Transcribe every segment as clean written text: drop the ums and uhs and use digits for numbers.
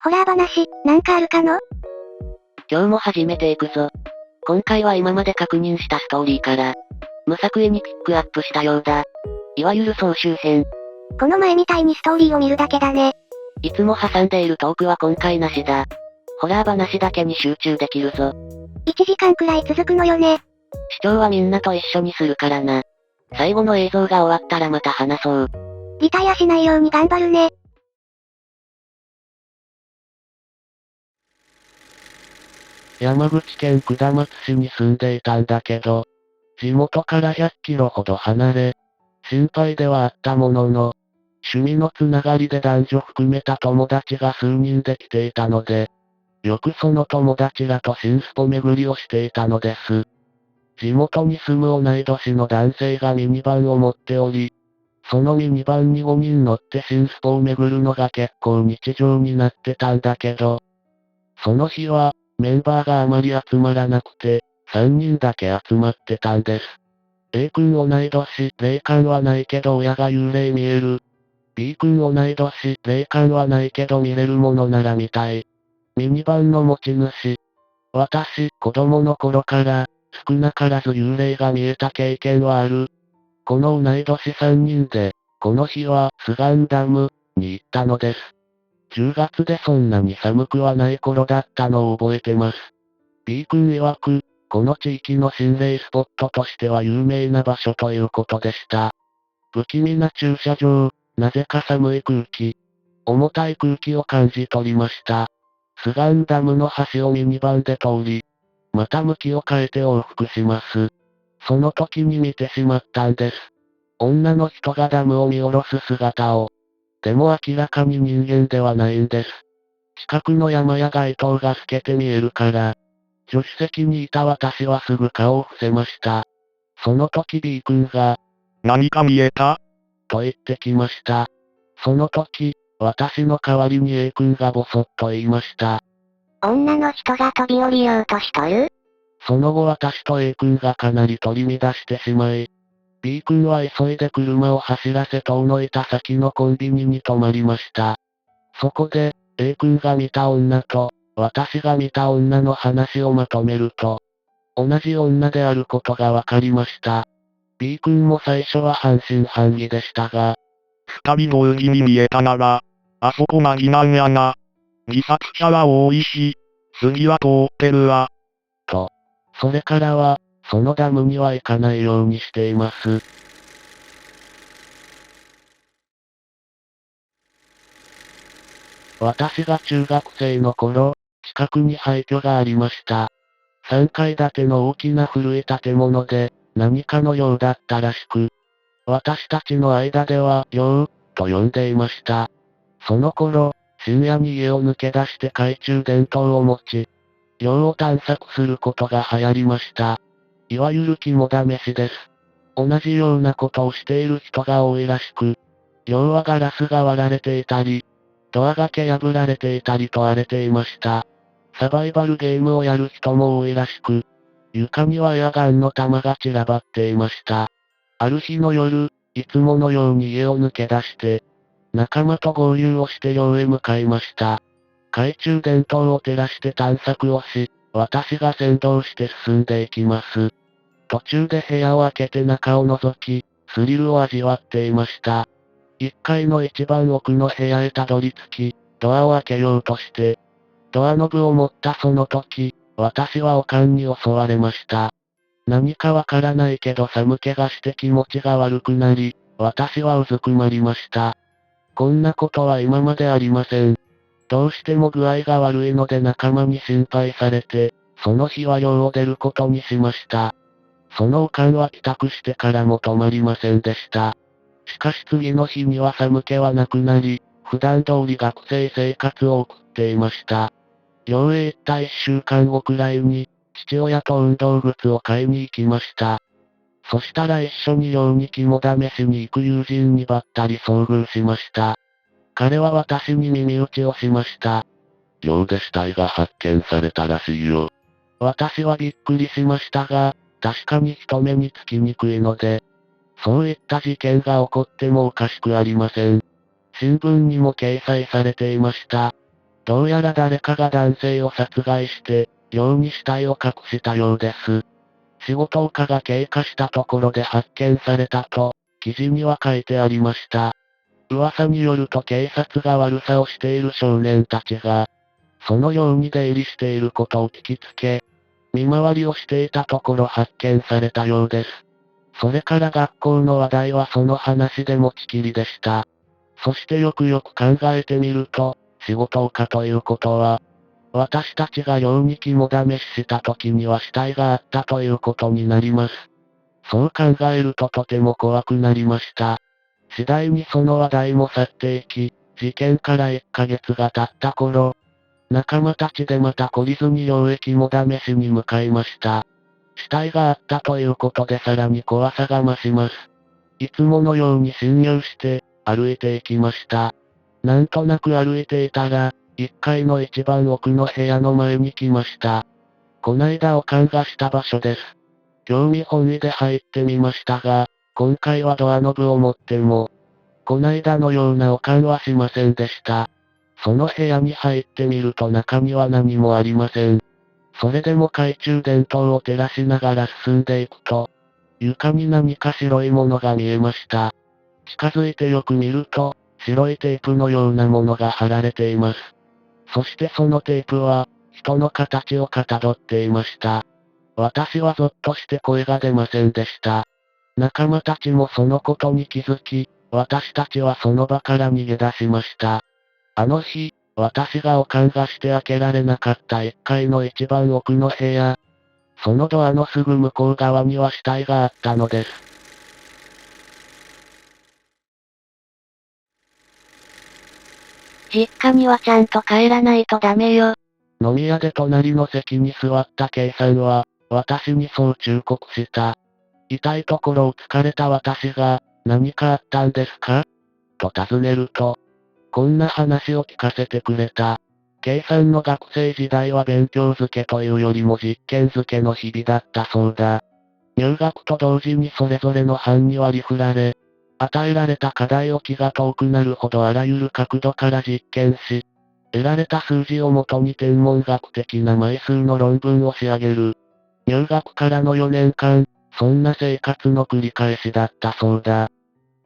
ホラー話、なんかあるかの？今日も始めていくぞ。今回は今まで確認したストーリーから、無作為にピックアップしたようだ。いわゆる総集編。この前みたいにストーリーを見るだけだね。いつも挟んでいるトークは今回なしだ。ホラー話だけに集中できるぞ。1時間くらい続くのよね。視聴はみんなと一緒にするからな。最後の映像が終わったらまた話そう。リタイアしないように頑張るね。山口県下松市に住んでいたんだけど、地元から100キロほど離れ、心配ではあったものの、趣味のつながりで男女含めた友達が数人で来ていたので、よくその友達らと新スポ巡りをしていたのです。地元に住む同い年の男性がミニバンを持っており、そのミニバンに5人乗って新スポを巡るのが結構日常になってたんだけど、その日は、メンバーがあまり集まらなくて、3人だけ集まってたんです。A 君同い年、霊感はないけど親が幽霊見える。B 君同い年、霊感はないけど見れるものなら見たい。ミニバンの持ち主。私、子供の頃から、少なからず幽霊が見えた経験はある。この同い年3人で、この日は、スガンダム、に行ったのです。10月でそんなに寒くはない頃だったのを覚えてます。B 君曰く、この地域の心霊スポットとしては有名な場所ということでした。不気味な駐車場、なぜか寒い空気。重たい空気を感じ取りました。スガンダムの橋をミニバンで通り、また向きを変えて往復します。その時に見てしまったんです。女の人がダムを見下ろす姿を。でも明らかに人間ではないんです。近くの山や街灯が透けて見えるから、助手席にいた私はすぐ顔を伏せました。その時 B 君が、何か見えた？と言ってきました。その時、私の代わりに A 君がボソッと言いました。女の人が飛び降りようとしとる？その後私と A 君がかなり取り乱してしまい、B 君は急いで車を走らせ遠のいた先のコンビニに止まりました。そこで、A 君が見た女と、私が見た女の話をまとめると、同じ女であることがわかりました。B 君も最初は半信半疑でしたが、二人同時に見えたなら、あそこが疑難やな。自殺者は多いし、次は通ってるわ。と。それからは、そのダムには行かないようにしています。私が中学生の頃、近くに廃墟がありました。3階建ての大きな古い建物で、何かのようだったらしく、私たちの間では、よう、と呼んでいました。その頃、深夜に家を抜け出して懐中電灯を持ち、寮を探索することが流行りました。いわゆる肝試しです。同じようなことをしている人が多いらしく、寮はガラスが割られていたり、ドアがけ破られていたりと荒れていました。サバイバルゲームをやる人も多いらしく、床にはエアガンの弾が散らばっていました。ある日の夜、いつものように家を抜け出して、仲間と合流をして寮へ向かいました。懐中電灯を照らして探索をし、私が先導して進んでいきます。途中で部屋を開けて中を覗き、スリルを味わっていました。1階の一番奥の部屋へたどり着き、ドアを開けようとして、ドアノブを持ったその時、私は悪漢に襲われました。何かわからないけど寒気がして気持ちが悪くなり、私はうずくまりました。こんなことは今までありません。どうしても具合が悪いので仲間に心配されて、その日は寮を出ることにしました。その悪漢は帰宅してからも止まりませんでした。しかし次の日には寒気はなくなり、普段通り学生生活を送っていました。寮へ行った1週間後くらいに、父親と運動靴を買いに行きました。そしたら一緒に寮に肝試しに行く友人にばったり遭遇しました。彼は私に耳打ちをしました。寮で死体が発見されたらしいよ。私はびっくりしましたが、確かに人目につきにくいので、そういった事件が起こってもおかしくありません。新聞にも掲載されていました。どうやら誰かが男性を殺害して、寮に死体を隠したようです。仕事岡が経過したところで発見されたと、記事には書いてありました。噂によると警察が悪さをしている少年たちが、その寮に出入りしていることを聞きつけ、見回りをしていたところ発見されたようです。それから学校の話題はその話で持ちきりでした。そしてよくよく考えてみると、仕事岡ということは、私たちが寮に肝試しした時には死体があったということになります。そう考えるととても怖くなりました。次第にその話題も去っていき、事件から1ヶ月が経った頃、仲間たちでまた懲りずに寮へ肝試しに向かいました。死体があったということでさらに怖さが増します。いつものように侵入して、歩いていきました。なんとなく歩いていたら、1階の一番奥の部屋の前に来ました。こないだおかんがした場所です。興味本位で入ってみましたが、今回はドアノブを持っても、こないだのようなおかんはしませんでした。その部屋に入ってみると中には何もありません。それでも懐中電灯を照らしながら進んでいくと、床に何か白いものが見えました。近づいてよく見ると、白いテープのようなものが貼られています。そしてそのテープは、人の形をかたどっていました。私はゾッとして声が出ませんでした。仲間たちもそのことに気づき、私たちはその場から逃げ出しました。あの日、私がおかんがして開けられなかった1階の一番奥の部屋。そのドアのすぐ向こう側には死体があったのです。実家にはちゃんと帰らないとダメよ。飲み屋で隣の席に座った K さんは、私にそう忠告した。痛いところを突かれた私が、何かあったんですかと尋ねると、こんな話を聞かせてくれた。K さんの学生時代は勉強漬けというよりも実験漬けの日々だったそうだ。入学と同時にそれぞれの班に割り振られ、与えられた課題を気が遠くなるほどあらゆる角度から実験し、得られた数字をもとに天文学的な枚数の論文を仕上げる。入学からの4年間、そんな生活の繰り返しだったそうだ。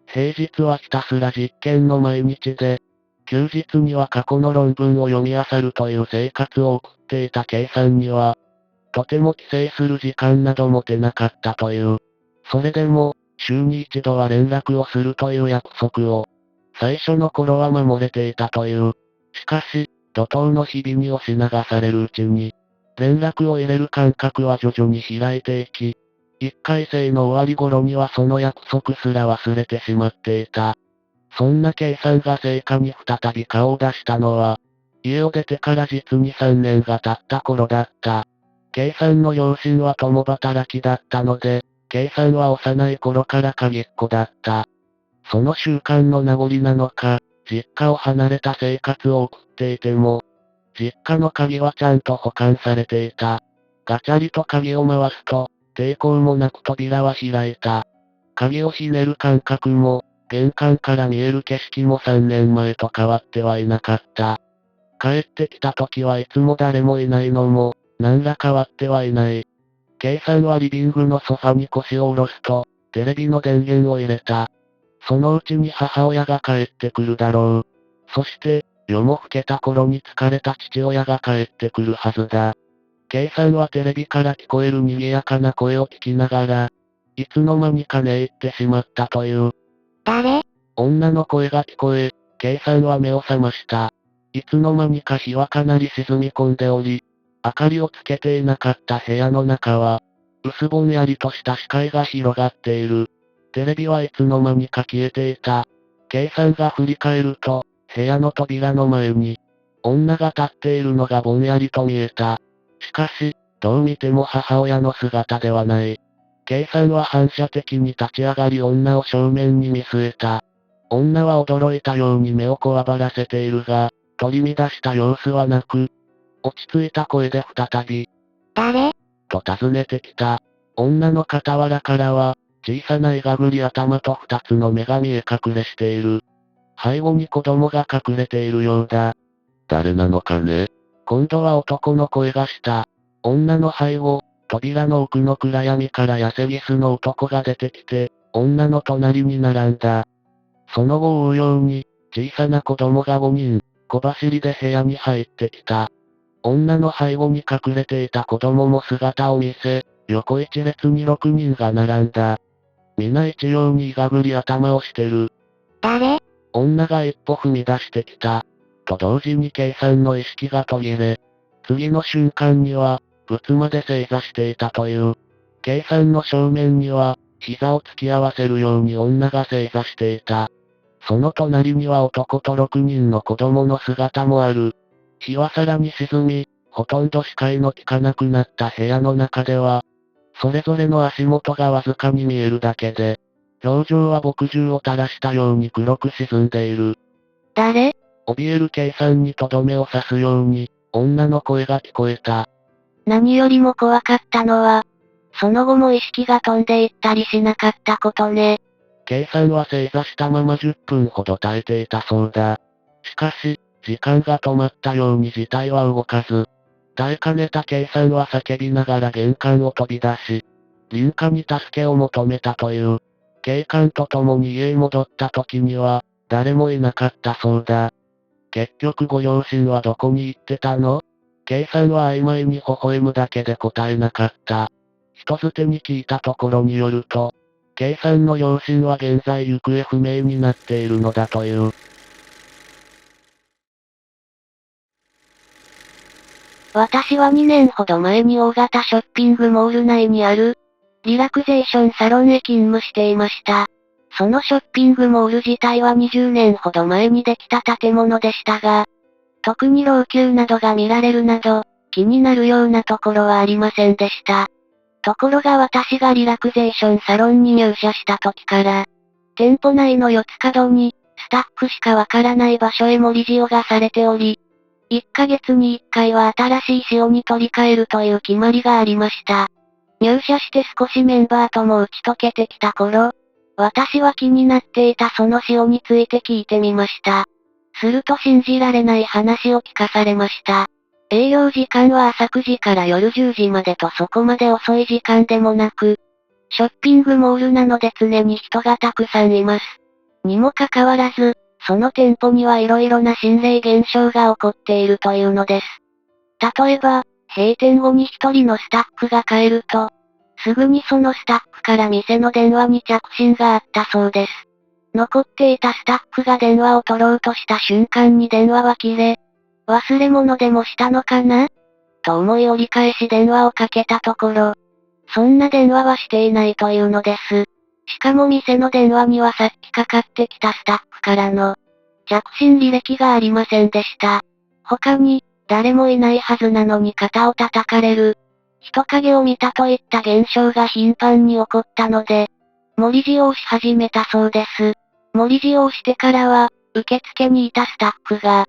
平日はひたすら実験の毎日で、休日には過去の論文を読み漁るという生活を送っていた K さんには、とても帰省する時間など持てなかったという。それでも、週に一度は連絡をするという約束を、最初の頃は守れていたという。しかし、怒涛の日々に押し流されるうちに、連絡を入れる間隔は徐々に開いていき、1回生の終わり頃にはその約束すら忘れてしまっていた。そんな K さんが生家に再び顔を出したのは、家を出てから実に3年が経った頃だった。K さんの両親は共働きだったので、K さんは幼い頃から鍵っ子だった。その習慣の名残なのか、実家を離れた生活を送っていても、実家の鍵はちゃんと保管されていた。ガチャリと鍵を回すと、抵抗もなく扉は開いた。鍵をひねる感覚も、玄関から見える景色も3年前と変わってはいなかった。帰ってきた時はいつも誰もいないのも、何ら変わってはいない。K さんはリビングのソファに腰を下ろすと、テレビの電源を入れた。そのうちに母親が帰ってくるだろう。そして、夜も更けた頃に疲れた父親が帰ってくるはずだ。K さんはテレビから聞こえる賑やかな声を聞きながら、いつの間にか寝入ってしまったという。誰？女の声が聞こえ、K さんは目を覚ました。いつの間にか日はかなり沈み込んでおり、明かりをつけていなかった部屋の中は、薄ぼんやりとした視界が広がっている。テレビはいつの間にか消えていた。K さんが振り返ると、部屋の扉の前に、女が立っているのがぼんやりと見えた。しかし、どう見ても母親の姿ではない。K さんは反射的に立ち上がり女を正面に見据えた。女は驚いたように目をこわばらせているが、取り乱した様子はなく、落ち着いた声で再び、誰？と尋ねてきた。女の傍らからは、小さないがぐり頭と2つの目が見え隠れしている。背後に子供が隠れているようだ。誰なのかね。今度は男の声がした。女の背後、扉の奥の暗闇から痩せギスの男が出てきて、女の隣に並んだ。その後を追うように、小さな子供が5人、小走りで部屋に入ってきた。女の背後に隠れていた子供も姿を見せ、横一列に6人が並んだ。皆一様にいがぐり頭をしてる。誰？女が一歩踏み出してきた。と同時に K さんの意識が途切れ。次の瞬間には、仏まで正座していたという。K さんの正面には、膝を突き合わせるように女が正座していた。その隣には男と6人の子供の姿もある。日はさらに沈み、ほとんど視界の効かなくなった部屋の中では、それぞれの足元がわずかに見えるだけで、表情は墨汁を垂らしたように黒く沈んでいる。誰？怯える K さんにとどめを刺すように、女の声が聞こえた。何よりも怖かったのは、その後も意識が飛んでいったりしなかったことね。K さんは正座したまま10分ほど耐えていたそうだ。しかし、時間が止まったように事態は動かず。耐えかねた K さんは叫びながら玄関を飛び出し、隣家に助けを求めたという。警官と共に家へ戻った時には、誰もいなかったそうだ。結局ご両親はどこに行ってたの？ K さんは曖昧に微笑むだけで答えなかった。人づてに聞いたところによると、K さんの両親は現在行方不明になっているのだという。私は2年ほど前に大型ショッピングモール内にある、リラクゼーションサロンへ勤務していました。そのショッピングモール自体は20年ほど前にできた建物でしたが、特に老朽などが見られるなど、気になるようなところはありませんでした。ところが私がリラクゼーションサロンに入社した時から、店舗内の四つ角に、スタッフしかわからない場所へ盛り塩がされており、1ヶ月に1回は新しい塩に取り替えるという決まりがありました。入社して少しメンバーとも打ち解けてきた頃、私は気になっていたその塩について聞いてみました。すると信じられない話を聞かされました。営業時間は朝9時から夜10時までとそこまで遅い時間でもなく、ショッピングモールなので常に人がたくさんいます。にもかかわらず、その店舗には色々な心霊現象が起こっているというのです。例えば、閉店後に一人のスタッフが帰ると、すぐにそのスタッフから店の電話に着信があったそうです。残っていたスタッフが電話を取ろうとした瞬間に電話は切れ、忘れ物でもしたのかなと思い折り返し電話をかけたところ、そんな電話はしていないというのです。しかも店の電話にはさっきかかってきたスタッフからの着信履歴がありませんでした。他に、誰もいないはずなのに肩を叩かれる、人影を見たといった現象が頻繁に起こったので、盛り塩をし始めたそうです。盛り塩をしてからは、受付にいたスタッフが、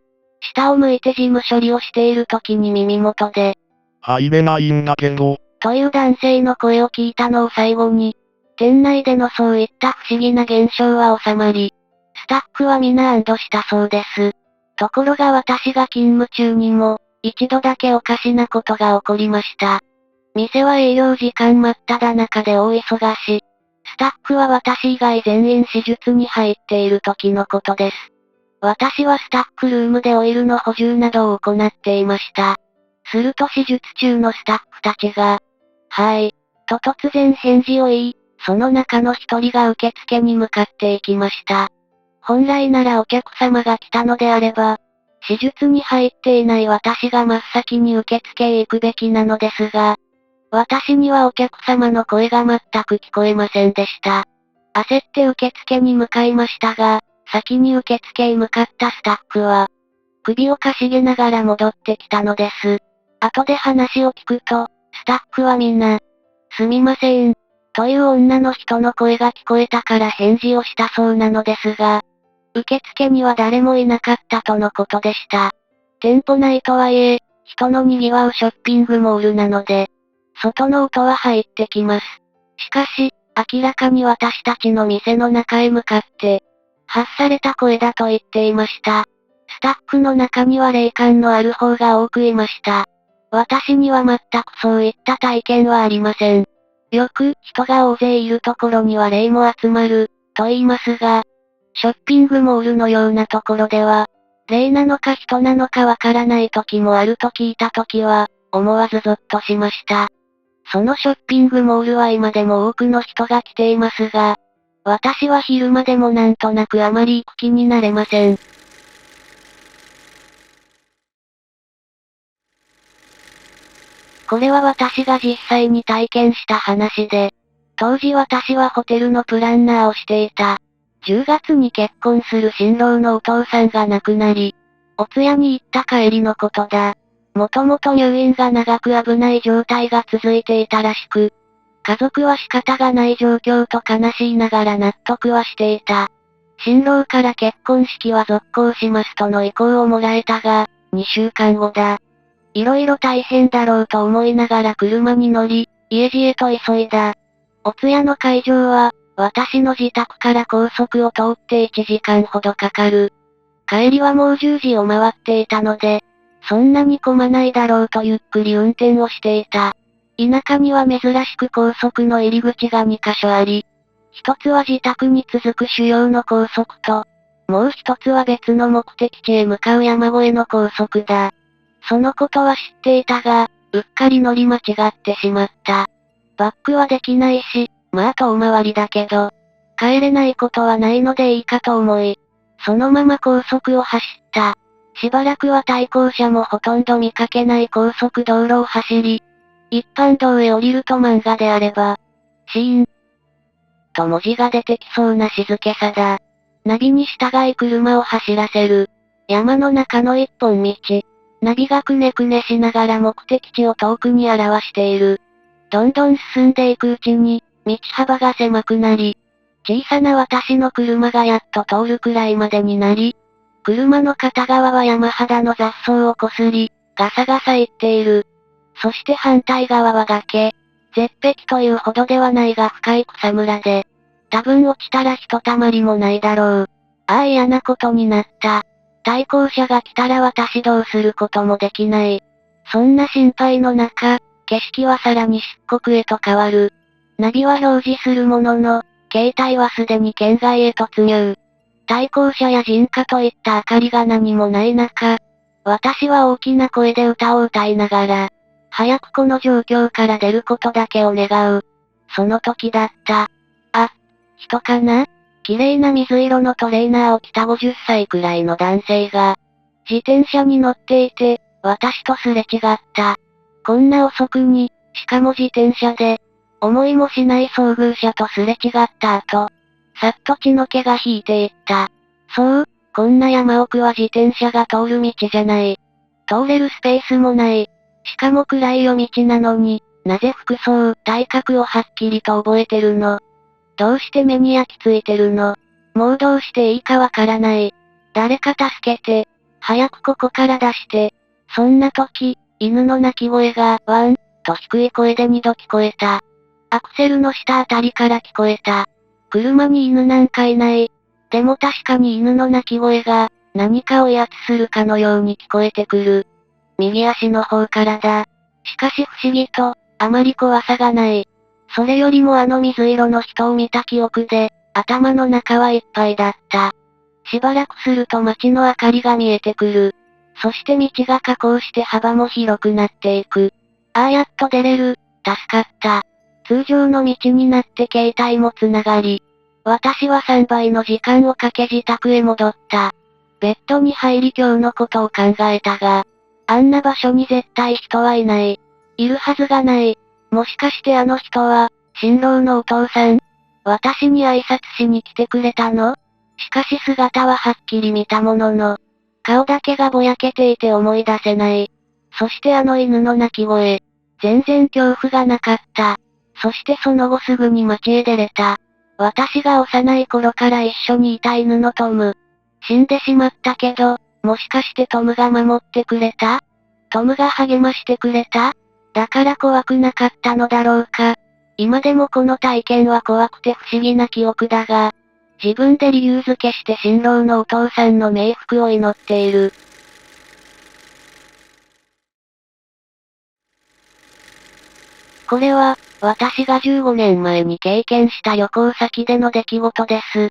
下を向いて事務処理をしている時に耳元で、入れないんだけど、という男性の声を聞いたのを最後に、店内でのそういった不思議な現象は収まり、スタッフは皆安堵したそうです。ところが私が勤務中にも、一度だけおかしなことが起こりました。店は営業時間真っ只中で大忙し、スタッフは私以外全員手術に入っている時のことです。私はスタッフルームでオイルの補充などを行っていました。すると手術中のスタッフたちが、はい、と突然返事を言い、その中の一人が受付に向かっていきました。本来ならお客様が来たのであれば、手術に入っていない私が真っ先に受付へ行くべきなのですが、私にはお客様の声が全く聞こえませんでした。焦って受付に向かいましたが、先に受付へ向かったスタッフは、首をかしげながら戻ってきたのです。後で話を聞くと、スタッフはみんな、すみません、という女の人の声が聞こえたから返事をしたそうなのですが、受付には誰もいなかったとのことでした。店舗内とはいえ、人の賑わうショッピングモールなので、外の音は入ってきます。しかし、明らかに私たちの店の中へ向かって、発された声だと言っていました。スタッフの中には霊感のある方が多くいました。私には全くそういった体験はありません。よく、人が大勢いるところには霊も集まる、と言いますが、ショッピングモールのようなところでは、霊なのか人なのかわからない時もあると聞いた時は、思わずゾッとしました。そのショッピングモールは今でも多くの人が来ていますが、私は昼間でもなんとなくあまり行く気になれません。これは私が実際に体験した話で、当時私はホテルのプランナーをしていた。10月に結婚する新郎のお父さんが亡くなり、お通夜に行った帰りのことだ。もともと入院が長く危ない状態が続いていたらしく、家族は仕方がない状況と悲しいながら納得はしていた。新郎から結婚式は続行しますとの意向をもらえたが、2週間後だ。色々大変だろうと思いながら車に乗り、家路へと急いだ。お通夜の会場は、私の自宅から高速を通って1時間ほどかかる。帰りはもう10時を回っていたので、そんなに混まないだろうとゆっくり運転をしていた。田舎には珍しく高速の入り口が2カ所あり、一つは自宅に続く主要の高速と、もう一つは別の目的地へ向かう山越えの高速だ。そのことは知っていたが、うっかり乗り間違ってしまった。バックはできないし、まあ遠回りだけど、帰れないことはないのでいいかと思い、そのまま高速を走った。しばらくは対向車もほとんど見かけない高速道路を走り、一般道へ降りると漫画であれば、シーンと文字が出てきそうな静けさだ。ナビに従い車を走らせる。山の中の一本道。ナビがくねくねしながら目的地を遠くに表している。どんどん進んでいくうちに、道幅が狭くなり、小さな私の車がやっと通るくらいまでになり、車の片側は山肌の雑草をこすり、ガサガサ言っている。そして反対側は崖。絶壁というほどではないが深い草むらで、多分落ちたらひとたまりもないだろう。ああ嫌なことになった。対向車が来たら私どうすることもできない。そんな心配の中、景色はさらに漆黒へと変わる。ナビは表示するものの、携帯はすでに県外へ突入。対向車や人家といった明かりが何もない中、私は大きな声で歌を歌いながら、早くこの状況から出ることだけを願う。その時だった。あ、人かな？綺麗な水色のトレーナーを着た50歳くらいの男性が、自転車に乗っていて、私とすれ違った。こんな遅くに、しかも自転車で、思いもしない遭遇者とすれ違った後、さっと血の気が引いていった。そう、こんな山奥は自転車が通る道じゃない。通れるスペースもない。しかも暗い夜道なのに、なぜ服装、体格をはっきりと覚えてるの？どうして目に焼き付いてるの？もうどうしていいかわからない。誰か助けて。早くここから出して。そんな時、犬の鳴き声が、ワン、と低い声で2度聞こえた。アクセルの下あたりから聞こえた。車に犬なんかいない。でも確かに犬の鳴き声が、何かを威圧するかのように聞こえてくる。右足の方からだ。しかし不思議と、あまり怖さがない。それよりもあの水色の人を見た記憶で、頭の中はいっぱいだった。しばらくすると街の明かりが見えてくる。そして道が下降して幅も広くなっていく。ああやっと出れる。助かった。通常の道になって携帯もつながり、私は3倍の時間をかけ自宅へ戻った。ベッドに入り今日のことを考えたが、あんな場所に絶対人はいない。いるはずがない。もしかしてあの人は、新郎のお父さん？私に挨拶しに来てくれたの？しかし姿ははっきり見たものの、顔だけがぼやけていて思い出せない。そしてあの犬の鳴き声。全然恐怖がなかった。そしてその後すぐに街へ出れた。私が幼い頃から一緒にいた犬のトム。死んでしまったけど、もしかしてトムが守ってくれた？トムが励ましてくれた？だから怖くなかったのだろうか。今でもこの体験は怖くて不思議な記憶だが、自分で理由付けして新郎のお父さんの冥福を祈っている。これは、私が15年前に経験した旅行先での出来事です。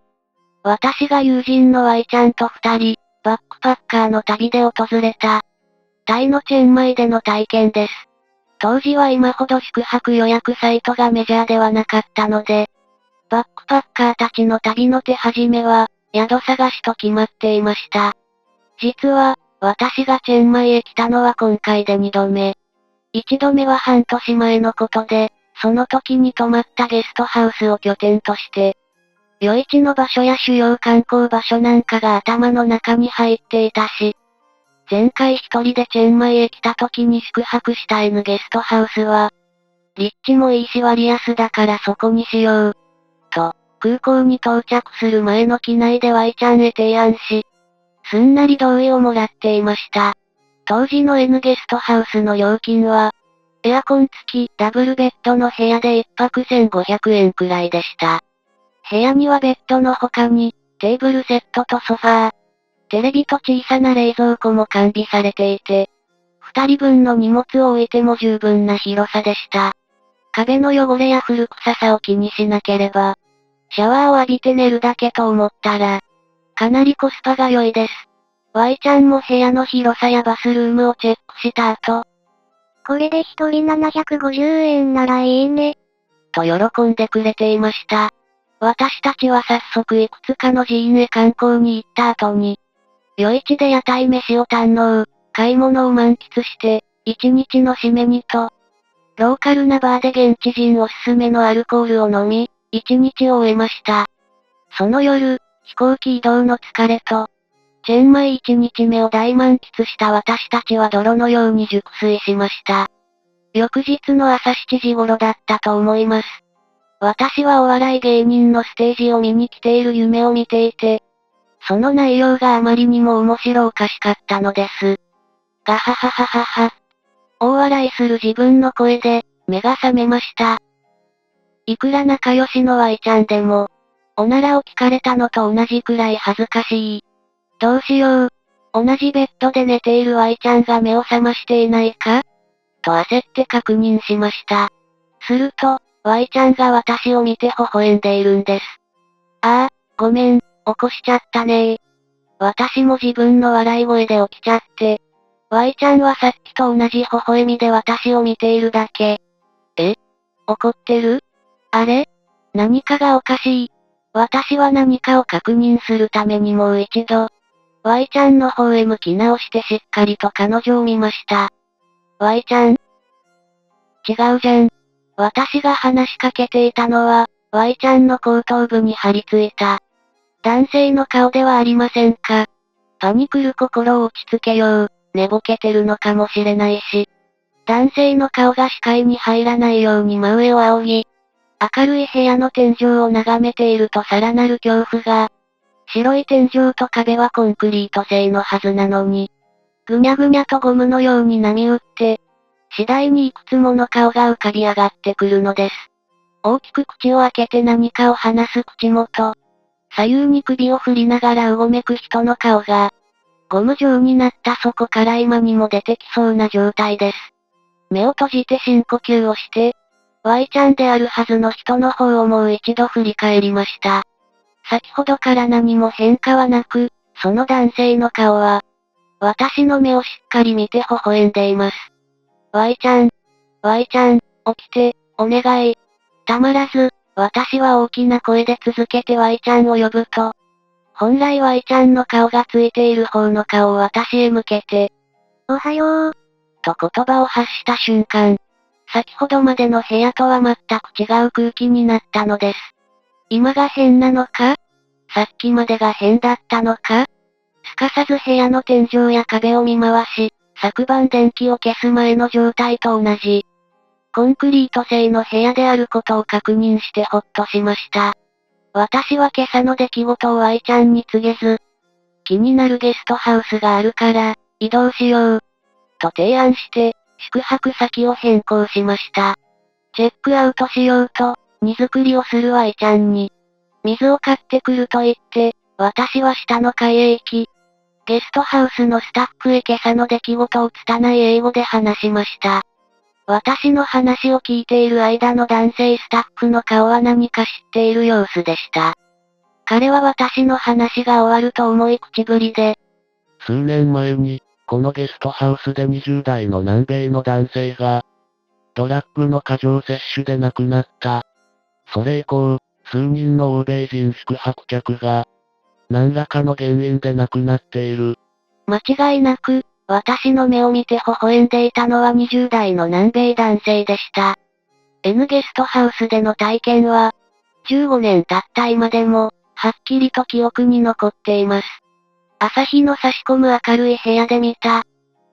私が友人の Y ちゃんと2人、バックパッカーの旅で訪れた、タイのチェンマイでの体験です。当時は今ほど宿泊予約サイトがメジャーではなかったので、バックパッカーたちの旅の手始めは、宿探しと決まっていました。実は、私がチェンマイへ来たのは今回で2度目。1度目は半年前のことで、その時に泊まったゲストハウスを拠点として、夜市の場所や主要観光場所なんかが頭の中に入っていたし、前回一人でチェンマイへ来た時に宿泊した N ゲストハウスは、立地もいいし割安だからそこにしよう。と、空港に到着する前の機内で Y ちゃんへ提案し、すんなり同意をもらっていました。当時の N ゲストハウスの料金は、エアコン付きダブルベッドの部屋で1泊1500円くらいでした。部屋にはベッドの他に、テーブルセットとソファー、テレビと小さな冷蔵庫も完備されていて、2人分の荷物を置いても十分な広さでした。壁の汚れや古臭さを気にしなければ、シャワーを浴びて寝るだけと思ったら、かなりコスパが良いです。Y ちゃんも部屋の広さやバスルームをチェックした後、これで一人750円ならいいね。と喜んでくれていました。私たちは早速いくつかの寺院へ観光に行った後に、夜市で屋台飯を堪能、買い物を満喫して、一日の締めにと、ローカルなバーで現地人おすすめのアルコールを飲み、一日を終えました。その夜、飛行機移動の疲れと、チェンマイ1日目を大満喫した私たちは泥のように熟睡しました。翌日の朝7時頃だったと思います。私はお笑い芸人のステージを見に来ている夢を見ていて、その内容があまりにも面白おかしかったのです。ガハハハハハ。大笑いする自分の声で、目が覚めました。いくら仲良しの Y ちゃんでも、おならを聞かれたのと同じくらい恥ずかしい。どうしよう。同じベッドで寝ている Y ちゃんが目を覚ましていないかと焦って確認しました。すると、Y ちゃんが私を見て微笑んでいるんです。ああ、ごめん、起こしちゃったねー。私も自分の笑い声で起きちゃって。Y ちゃんはさっきと同じ微笑みで私を見ているだけ。え？怒ってる？あれ？何かがおかしい。私は何かを確認するためにもう一度、Y ちゃんの方へ向き直してしっかりと彼女を見ました。Y ちゃん？違うじゃん。私が話しかけていたのは、Y ちゃんの後頭部に張り付いた。男性の顔ではありませんか。パニクる心を落ち着けよう、寝ぼけてるのかもしれないし。男性の顔が視界に入らないように真上を仰ぎ、明るい部屋の天井を眺めているとさらなる恐怖が。白い天井と壁はコンクリート製のはずなのに、ぐにゃぐにゃとゴムのように波打って、次第にいくつもの顔が浮かび上がってくるのです。大きく口を開けて何かを話す口元。左右に首を振りながらうごめく人の顔が、ゴム状になったそこから今にも出てきそうな状態です。目を閉じて深呼吸をして、Y ちゃんであるはずの人の方をもう一度振り返りました。先ほどから何も変化はなく、その男性の顔は、私の目をしっかり見て微笑んでいます。Y ちゃん、Y ちゃん、起きて、お願い。たまらず、私は大きな声で続けて Y ちゃんを呼ぶと、本来 Y ちゃんの顔がついている方の顔を私へ向けて、おはよう。と言葉を発した瞬間、先ほどまでの部屋とは全く違う空気になったのです。今が変なのか？さっきまでが変だったのか？すかさず部屋の天井や壁を見回し、昨晩電気を消す前の状態と同じ、コンクリート製の部屋であることを確認してほっとしました。私は今朝の出来事を Y ちゃんに告げず、気になるゲストハウスがあるから、移動しよう。と提案して、宿泊先を変更しました。チェックアウトしようと、荷造りをする Y ちゃんに、水を買ってくると言って、私は下の階へ行き、ゲストハウスのスタッフへ今朝の出来事を拙い英語で話しました。私の話を聞いている間の男性スタッフの顔は何か知っている様子でした。彼は私の話が終わると重い口ぶりで、数年前に、このゲストハウスで20代の南米の男性が、ドラッグの過剰摂取で亡くなった。それ以降、数人の欧米人宿泊客が、何らかの原因で亡くなっている。間違いなく、私の目を見て微笑んでいたのは20代の南米男性でした。N ゲストハウスでの体験は、15年経った今でも、はっきりと記憶に残っています。朝日の差し込む明るい部屋で見た、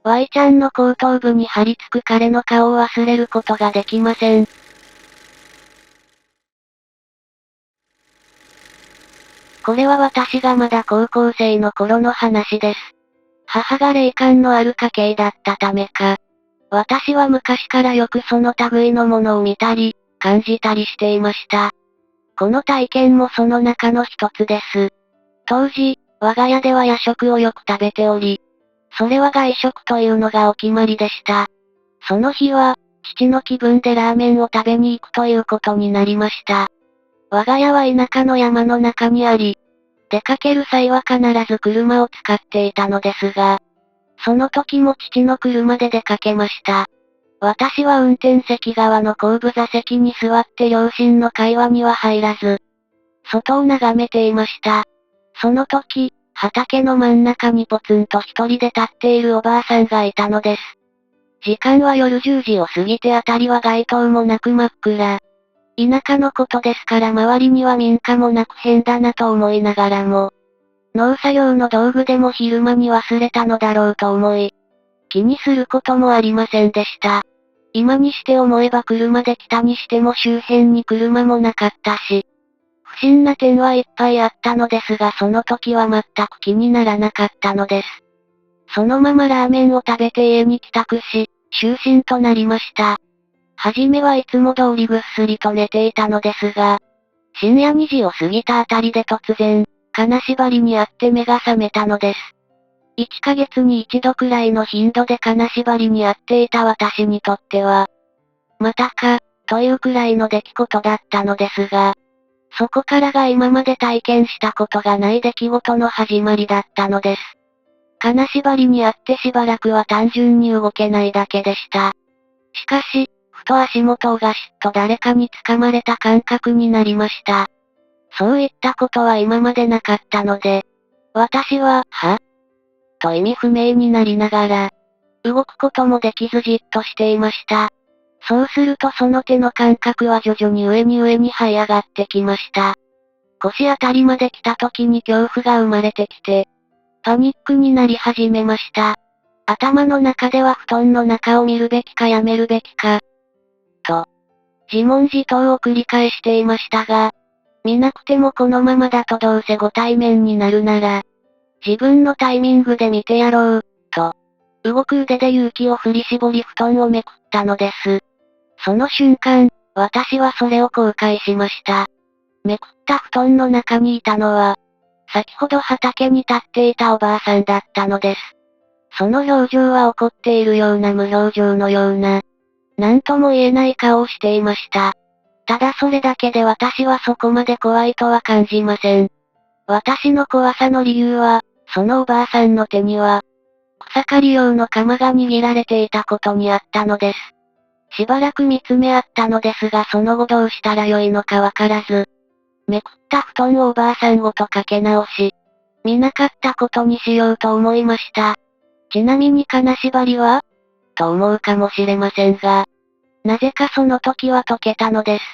Y ちゃんの後頭部に張り付く彼の顔を忘れることができません。これは私がまだ高校生の頃の話です。母が霊感のある家系だったためか。私は昔からよくその類のものを見たり、感じたりしていました。この体験もその中の一つです。当時、我が家では夜食をよく食べており、それは外食というのがお決まりでした。その日は、父の気分でラーメンを食べに行くということになりました。我が家は田舎の山の中にあり、出かける際は必ず車を使っていたのですが、その時も父の車で出かけました。私は運転席側の後部座席に座って両親の会話には入らず、外を眺めていました。その時、畑の真ん中にポツンと一人で立っているおばあさんがいたのです。時間は夜10時を過ぎてあたりは街灯もなく真っ暗。田舎のことですから周りには民家もなく変だなと思いながらも、農作業の道具でも昼間に忘れたのだろうと思い、気にすることもありませんでした。今にして思えば車で来たにしても周辺に車もなかったし、不審な点はいっぱいあったのですがその時は全く気にならなかったのです。そのままラーメンを食べて家に帰宅し、就寝となりました。はじめはいつも通りぐっすりと寝ていたのですが、深夜2時を過ぎたあたりで突然、金縛りにあって目が覚めたのです。1ヶ月に一度くらいの頻度で金縛りにあっていた私にとっては、またか、というくらいの出来事だったのですが、そこからが今まで体験したことがない出来事の始まりだったのです。金縛りにあってしばらくは単純に動けないだけでした。しかし、ふと足元をガシッと誰かに掴まれた感覚になりました。そういったことは今までなかったので、私は、と意味不明になりながら、動くこともできずじっとしていました。そうするとその手の感覚は徐々に上に這い上がってきました。腰あたりまで来た時に恐怖が生まれてきて、パニックになり始めました。頭の中では布団の中を見るべきかやめるべきか、と、自問自答を繰り返していましたが、見なくてもこのままだとどうせご対面になるなら、自分のタイミングで見てやろう、と、動く腕で勇気を振り絞り布団をめくったのです。その瞬間、私はそれを後悔しました。めくった布団の中にいたのは、先ほど畑に立っていたおばあさんだったのです。その表情は怒っているような無表情のような、なんとも言えない顔をしていました。ただそれだけで私はそこまで怖いとは感じません。私の怖さの理由は、そのおばあさんの手には、草刈り用の鎌が握られていたことにあったのです。しばらく見つめ合ったのですがその後どうしたらよいのかわからず、めくった布団をおばあさんごとかけ直し、見なかったことにしようと思いました。ちなみに金縛りはと思うかもしれませんが、なぜかその時は解けたのです。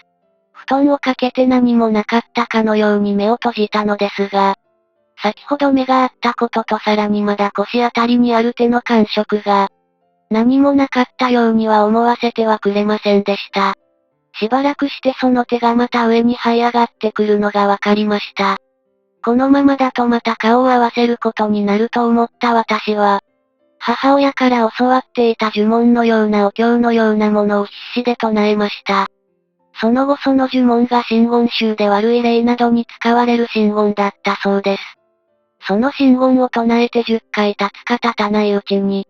布団をかけて何もなかったかのように目を閉じたのですが、先ほど目があったこととさらにまだ腰あたりにある手の感触が、何もなかったようには思わせてはくれませんでした。しばらくしてその手がまた上に這い上がってくるのがわかりました。このままだとまた顔を合わせることになると思った私は、母親から教わっていた呪文のようなお経のようなものを必死で唱えました。その後その呪文が真言宗で悪い霊などに使われる真言だったそうです。その真言を唱えて10回経つか経たないうちに、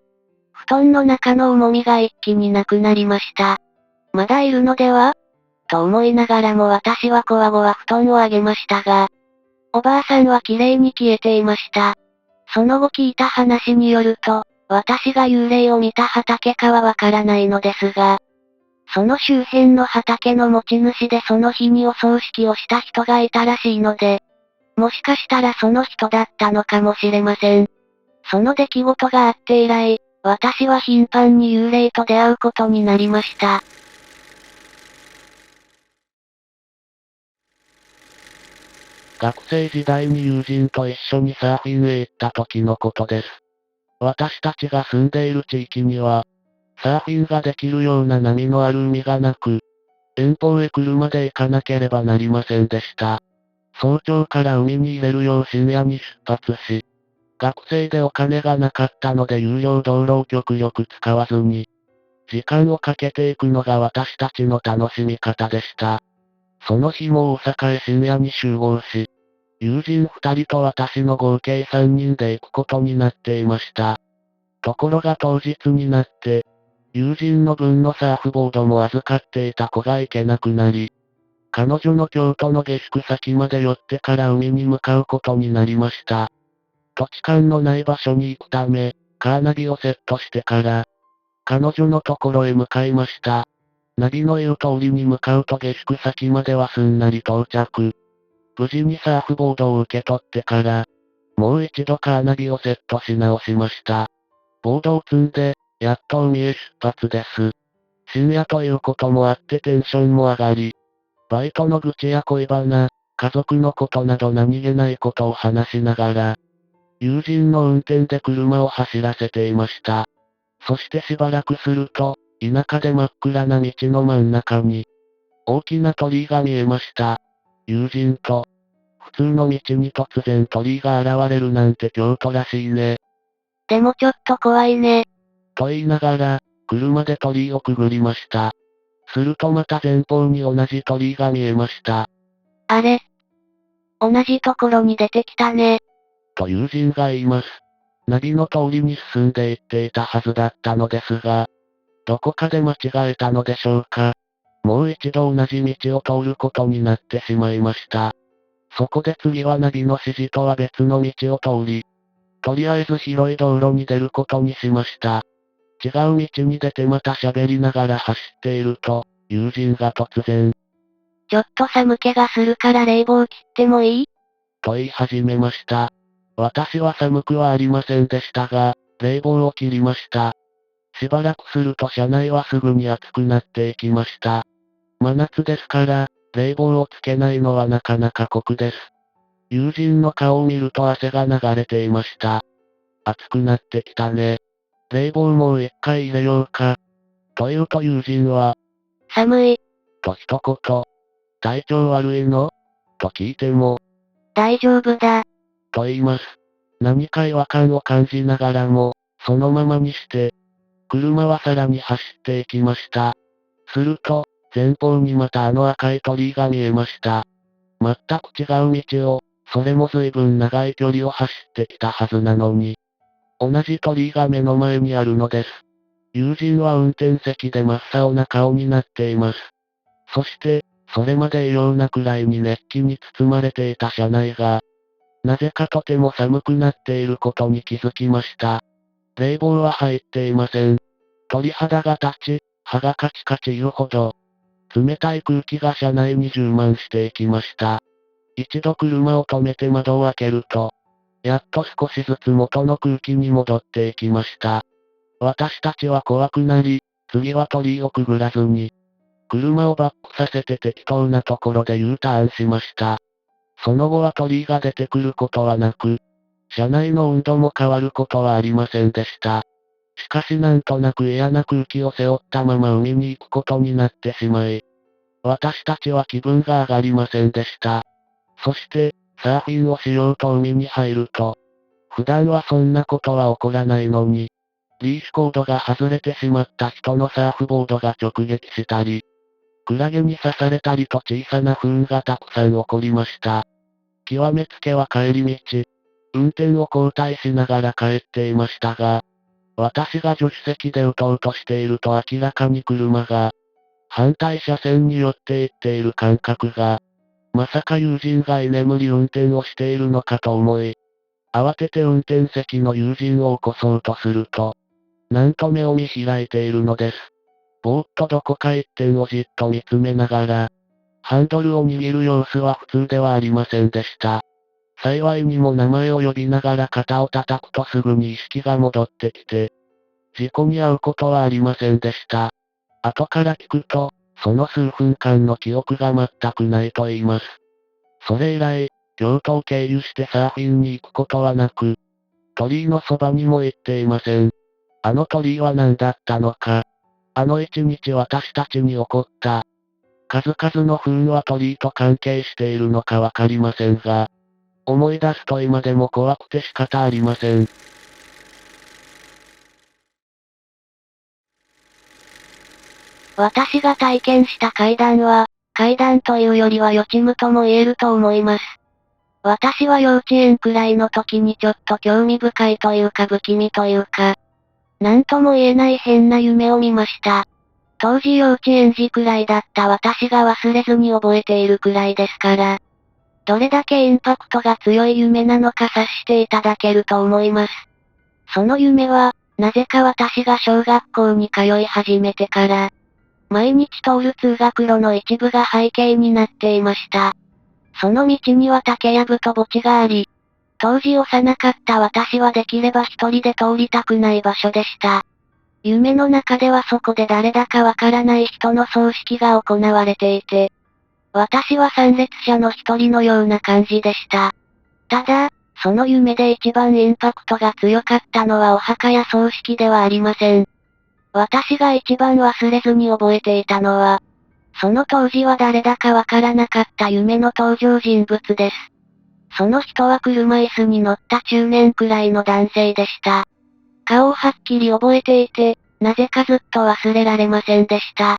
布団の中の重みが一気になくなりました。まだいるのではと思いながらも私はこわごわ布団を上げましたが、おばあさんは綺麗に消えていました。その後聞いた話によると、私が幽霊を見た畑かはわからないのですが、その周辺の畑の持ち主でその日にお葬式をした人がいたらしいので、もしかしたらその人だったのかもしれません。その出来事があって以来、私は頻繁に幽霊と出会うことになりました。学生時代に友人と一緒にサーフィンへ行った時のことです。私たちが住んでいる地域には、サーフィンができるような波のある海がなく、遠方へ車で行かなければなりませんでした。早朝から海に入れるよう深夜に出発し、学生でお金がなかったので有料道路を極力使わずに、時間をかけていくのが私たちの楽しみ方でした。その日も大阪へ深夜に集合し、友人2人と私の合計3人で行くことになっていました。ところが当日になって、友人の分のサーフボードも預かっていた子が行けなくなり、彼女の京都の下宿先まで寄ってから海に向かうことになりました。土地勘のない場所に行くため、カーナビをセットしてから、彼女のところへ向かいました。ナビの言う通りに向かうと下宿先まではすんなり到着。無事にサーフボードを受け取ってから、もう一度カーナビをセットし直しました。ボードを積んで、やっと海へ出発です。深夜ということもあってテンションも上がり、バイトの愚痴や恋バナ、家族のことなど何気ないことを話しながら、友人の運転で車を走らせていました。そしてしばらくすると、田舎で真っ暗な道の真ん中に、大きな鳥居が見えました。友人と、普通の道に突然鳥居が現れるなんて京都らしいね。でもちょっと怖いね。と言いながら、車で鳥居をくぐりました。するとまた前方に同じ鳥居が見えました。あれ、同じところに出てきたね。と友人が言います。ナビの通りに進んで行っていたはずだったのですが、どこかで間違えたのでしょうか。もう一度同じ道を通ることになってしまいました。そこで次はナビの指示とは別の道を通り、とりあえず広い道路に出ることにしました。違う道に出てまた喋りながら走っていると、友人が突然、ちょっと寒気がするから冷房切ってもいいと言い始めました。私は寒くはありませんでしたが、冷房を切りました。しばらくすると車内はすぐに暑くなっていきました。真夏ですから、冷房をつけないのはなかなか酷です。友人の顔を見ると汗が流れていました。暑くなってきたね。冷房もう一回入れようか。と言うと友人は、寒い。と一言。体調悪いのと聞いても、大丈夫だ。と言います。何か違和感を感じながらも、そのままにして、車はさらに走っていきました。すると、前方にまたあの赤い鳥居が見えました。全く違う道を、それも随分長い距離を走ってきたはずなのに、同じ鳥居が目の前にあるのです。友人は運転席で真っ青な顔になっています。そして、それまで異様なくらいに熱気に包まれていた車内が、なぜかとても寒くなっていることに気づきました。冷房は入っていません。鳥肌が立ち、歯がカチカチ言うほど、冷たい空気が車内に充満していきました。一度車を止めて窓を開けると、やっと少しずつ元の空気に戻っていきました。私たちは怖くなり、次は鳥居をくぐらずに、車をバックさせて適当なところで U ターンしました。その後は鳥居が出てくることはなく、車内の温度も変わることはありませんでした。しかしなんとなく嫌な空気を背負ったまま海に行くことになってしまい、私たちは気分が上がりませんでした。そして、サーフィンをしようと海に入ると、普段はそんなことは起こらないのに、リーシュコードが外れてしまった人のサーフボードが直撃したり、クラゲに刺されたりと小さな不運がたくさん起こりました。極めつけは帰り道。運転を交代しながら帰っていましたが、私が助手席で打とうとしていると明らかに車が、反対車線に寄っていっている感覚が、まさか友人が居眠り運転をしているのかと思い、慌てて運転席の友人を起こそうとすると、なんと目を見開いているのです。ぼーっとどこか一点をじっと見つめながら、ハンドルを握る様子は普通ではありませんでした。幸いにも名前を呼びながら肩を叩くとすぐに意識が戻ってきて、事故に遭うことはありませんでした。後から聞くと、その数分間の記憶が全くないと言います。それ以来、京都を経由してサーフィンに行くことはなく、鳥居のそばにも行っていません。あの鳥居は何だったのか。あの一日私たちに起こった、数々の不運は鳥居と関係しているのかわかりませんが、思い出すと今でも怖くて仕方ありません。私が体験した怪談は、怪談というよりは予知夢とも言えると思います。私は幼稚園くらいの時にちょっと興味深いというか不気味というか、なんとも言えない変な夢を見ました。当時幼稚園児くらいだった私が忘れずに覚えているくらいですから、どれだけインパクトが強い夢なのか察していただけると思います。その夢は、なぜか私が小学校に通い始めてから、毎日通る通学路の一部が背景になっていました。その道には竹やぶと墓地があり、当時幼かった私はできれば一人で通りたくない場所でした。夢の中ではそこで誰だかわからない人の葬式が行われていて、私は参列者の一人のような感じでした。ただ、その夢で一番インパクトが強かったのはお墓や葬式ではありません。私が一番忘れずに覚えていたのは、その当時は誰だかわからなかった夢の登場人物です。その人は車椅子に乗った中年くらいの男性でした。顔をはっきり覚えていて、なぜかずっと忘れられませんでした。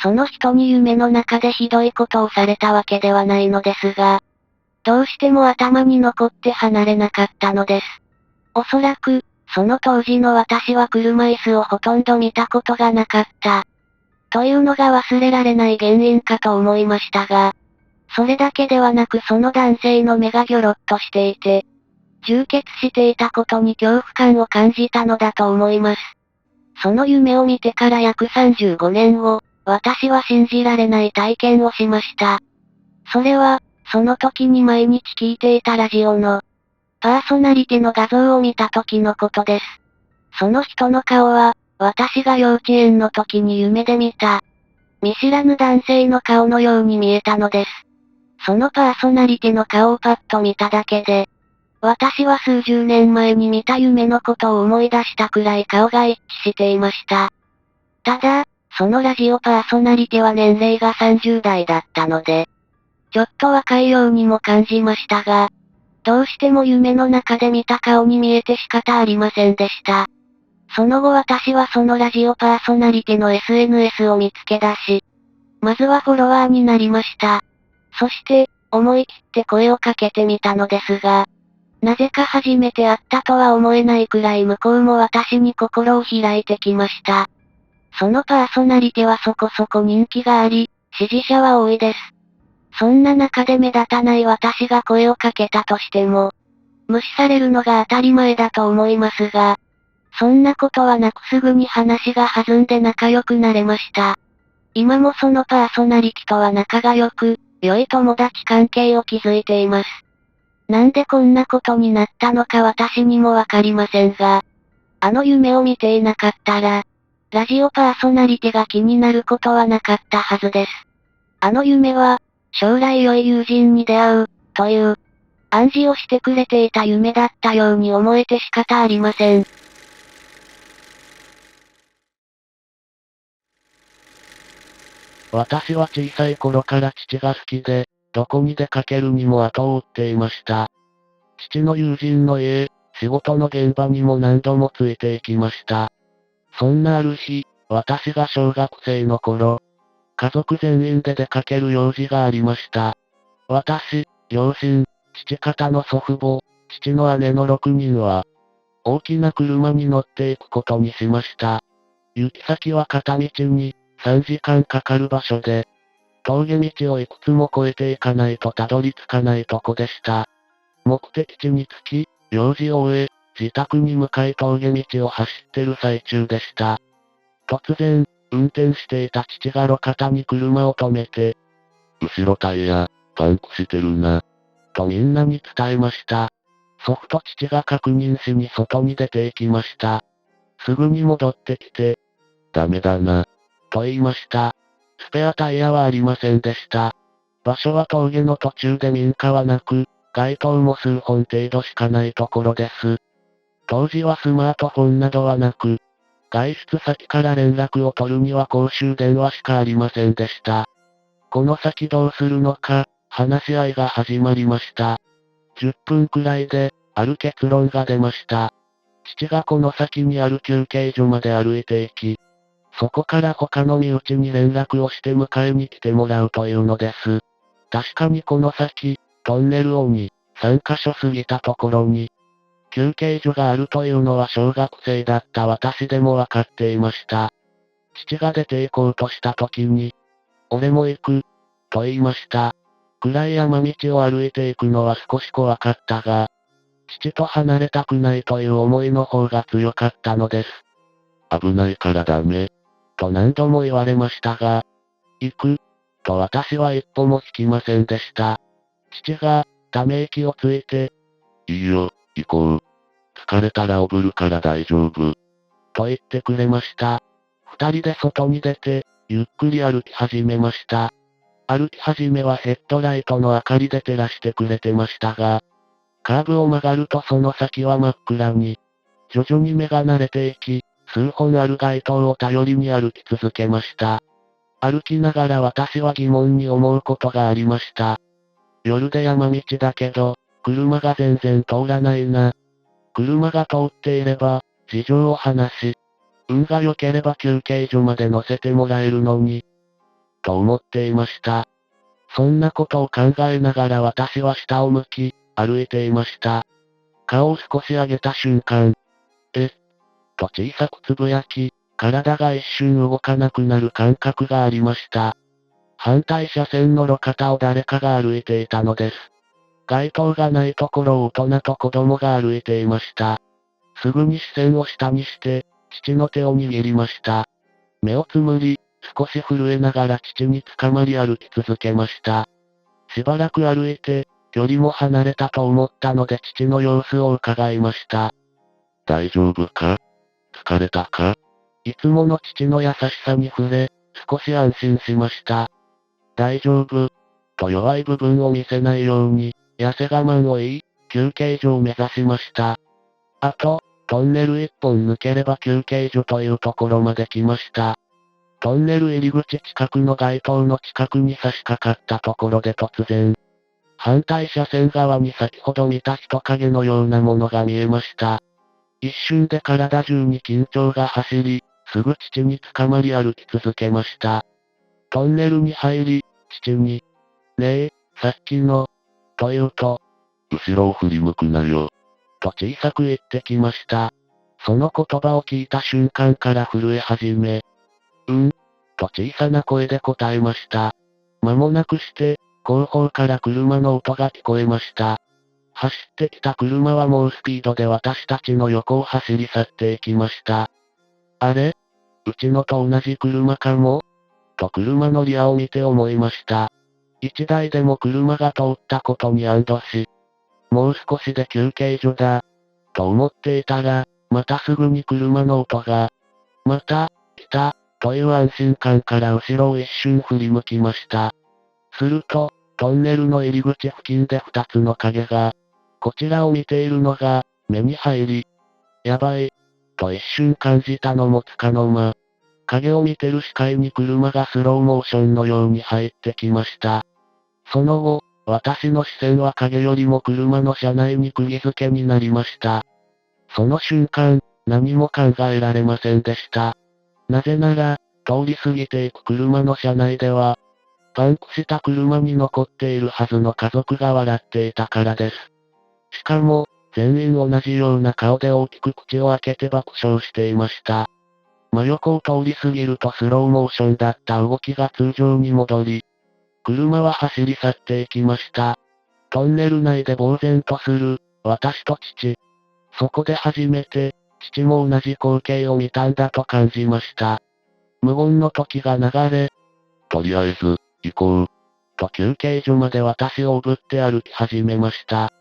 その人に夢の中でひどいことをされたわけではないのですが、どうしても頭に残って離れなかったのです。おそらく、その当時の私は車椅子をほとんど見たことがなかった。というのが忘れられない原因かと思いましたが、それだけではなくその男性の目がギョロッとしていて、充血していたことに恐怖感を感じたのだと思います。その夢を見てから約35年後、私は信じられない体験をしました。それは、その時に毎日聞いていたラジオの、パーソナリティの画像を見た時のことです。その人の顔は、私が幼稚園の時に夢で見た、見知らぬ男性の顔のように見えたのです。そのパーソナリティの顔をパッと見ただけで、私は数十年前に見た夢のことを思い出したくらい顔が一致していました。ただ、そのラジオパーソナリティは年齢が30代だったので、ちょっと若いようにも感じましたが、どうしても夢の中で見た顔に見えて仕方ありませんでした。その後私はそのラジオパーソナリティの SNS を見つけ出し、まずはフォロワーになりました。そして、思い切って声をかけてみたのですが、なぜか初めて会ったとは思えないくらい向こうも私に心を開いてきました。そのパーソナリティはそこそこ人気があり、支持者は多いです。そんな中で目立たない私が声をかけたとしても、無視されるのが当たり前だと思いますが、そんなことはなくすぐに話が弾んで仲良くなれました。今もそのパーソナリティとは仲が良く、良い友達関係を築いています。なんでこんなことになったのか私にもわかりませんが、あの夢を見ていなかったら、ラジオパーソナリティが気になることはなかったはずです。あの夢は、将来良い友人に出会う、という、暗示をしてくれていた夢だったように思えて仕方ありません。私は小さい頃から父が好きで、どこに出かけるにも後を追っていました。父の友人の家、仕事の現場にも何度もついていきました。そんなある日、私が小学生の頃、家族全員で出かける用事がありました。私、両親、父方の祖父母、父の姉の6人は、大きな車に乗っていくことにしました。行き先は片道に3時間かかる場所で、峠道をいくつも越えていかないとたどり着かないとこでした。目的地に着き、用事を終え、自宅に向かい峠道を走ってる最中でした。突然、運転していた父が路肩に車を止めて、後ろタイヤ、パンクしてるな。とみんなに伝えました。祖父と父が確認しに外に出て行きました。すぐに戻ってきて、ダメだな。と言いました。スペアタイヤはありませんでした。場所は峠の途中で民家はなく、街灯も数本程度しかないところです。当時はスマートフォンなどはなく、外出先から連絡を取るには公衆電話しかありませんでした。この先どうするのか、話し合いが始まりました。10分くらいで、ある結論が出ました。父がこの先にある休憩所まで歩いて行き、そこから他の身内に連絡をして迎えに来てもらうというのです。確かにこの先、トンネルを2、3カ所過ぎたところに、休憩所があるというのは小学生だった私でもわかっていました。父が出て行こうとした時に、俺も行く、と言いました。暗い山道を歩いていくのは少し怖かったが、父と離れたくないという思いの方が強かったのです。危ないからダメ。と何度も言われましたが、行く、と私は一歩も引きませんでした。父が、ため息をついて、いいよ、行こう。疲れたらおぶるから大丈夫。と言ってくれました。二人で外に出て、ゆっくり歩き始めました。歩き始めはヘッドライトの明かりで照らしてくれてましたが、カーブを曲がるとその先は真っ暗に、徐々に目が慣れていき、数本ある街灯を頼りに歩き続けました。歩きながら私は疑問に思うことがありました。夜で山道だけど、車が全然通らないな。車が通っていれば、事情を話し、運が良ければ休憩所まで乗せてもらえるのに、と思っていました。そんなことを考えながら私は下を向き、歩いていました。顔を少し上げた瞬間、と小さくつぶやき、体が一瞬動かなくなる感覚がありました。反対車線の路肩を誰かが歩いていたのです。街灯がないところを大人と子供が歩いていました。すぐに視線を下にして、父の手を握りました。目をつむり、少し震えながら父に捕まり歩き続けました。しばらく歩いて、距離も離れたと思ったので父の様子を伺いました。大丈夫か？疲れたか？いつもの父の優しさに触れ、少し安心しました。大丈夫、と弱い部分を見せないように、痩せ我慢を言い、休憩所を目指しました。あと、トンネル一本抜ければ休憩所というところまで来ました。トンネル入り口近くの街灯の近くに差し掛かったところで突然、反対車線側に先ほど見た人影のようなものが見えました。一瞬で体中に緊張が走り、すぐ父に捕まり歩き続けました。トンネルに入り、父に、ねえ、さっきの、と言うと、後ろを振り向くなよ。と小さく言ってきました。その言葉を聞いた瞬間から震え始め、と小さな声で答えました。間もなくして、後方から車の音が聞こえました。走ってきた車は猛スピードで私たちの横を走り去っていきました。あれ？うちのと同じ車かも？と車のリアを見て思いました。一台でも車が通ったことに安堵し、もう少しで休憩所だ、と思っていたら、またすぐに車の音が、また、来た、という安心感から後ろを一瞬振り向きました。すると、トンネルの入り口付近で二つの影が、こちらを見ているのが、目に入り、やばい、と一瞬感じたのもつかの間、影を見てる視界に車がスローモーションのように入ってきました。その後、私の視線は影よりも車の車内に釘付けになりました。その瞬間、何も考えられませんでした。なぜなら、通り過ぎていく車の車内では、パンクした車に残っているはずの家族が笑っていたからです。しかも、全員同じような顔で大きく口を開けて爆笑していました。真横を通り過ぎるとスローモーションだった動きが通常に戻り、車は走り去っていきました。トンネル内で呆然とする、私と父。そこで初めて、父も同じ光景を見たんだと感じました。無言の時が流れ、とりあえず、行こう。と休憩所まで私をおぶって歩き始めました。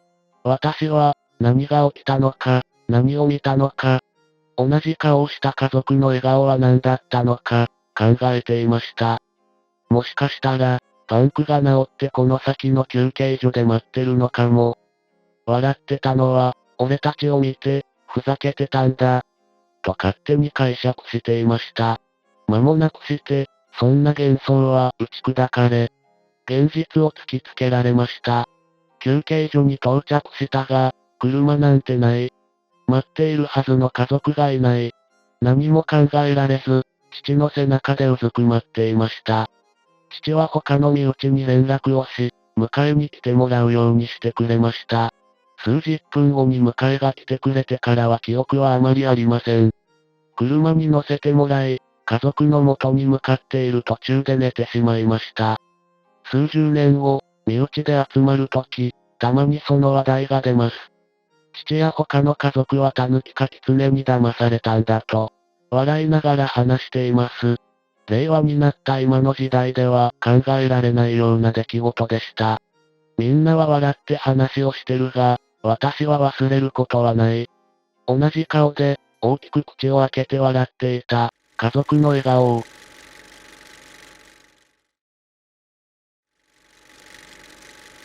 私は、何が起きたのか、何を見たのか、同じ顔をした家族の笑顔は何だったのか、考えていました。もしかしたら、パンクが治ってこの先の休憩所で待ってるのかも。笑ってたのは、俺たちを見て、ふざけてたんだ。と勝手に解釈していました。間もなくして、そんな幻想は打ち砕かれ、現実を突きつけられました。休憩所に到着したが、車なんてない。待っているはずの家族がいない。何も考えられず、父の背中でうずくまっていました。父は他の身内に連絡をし、迎えに来てもらうようにしてくれました。数十分後に迎えが来てくれてからは記憶はあまりありません。車に乗せてもらい、家族の元に向かっている途中で寝てしまいました。数十年後、身内で集まるとき、たまにその話題が出ます。父や他の家族は狸か狐に騙されたんだと、笑いながら話しています。令和になった今の時代では考えられないような出来事でした。みんなは笑って話をしてるが、私は忘れることはない。同じ顔で、大きく口を開けて笑っていた、家族の笑顔を。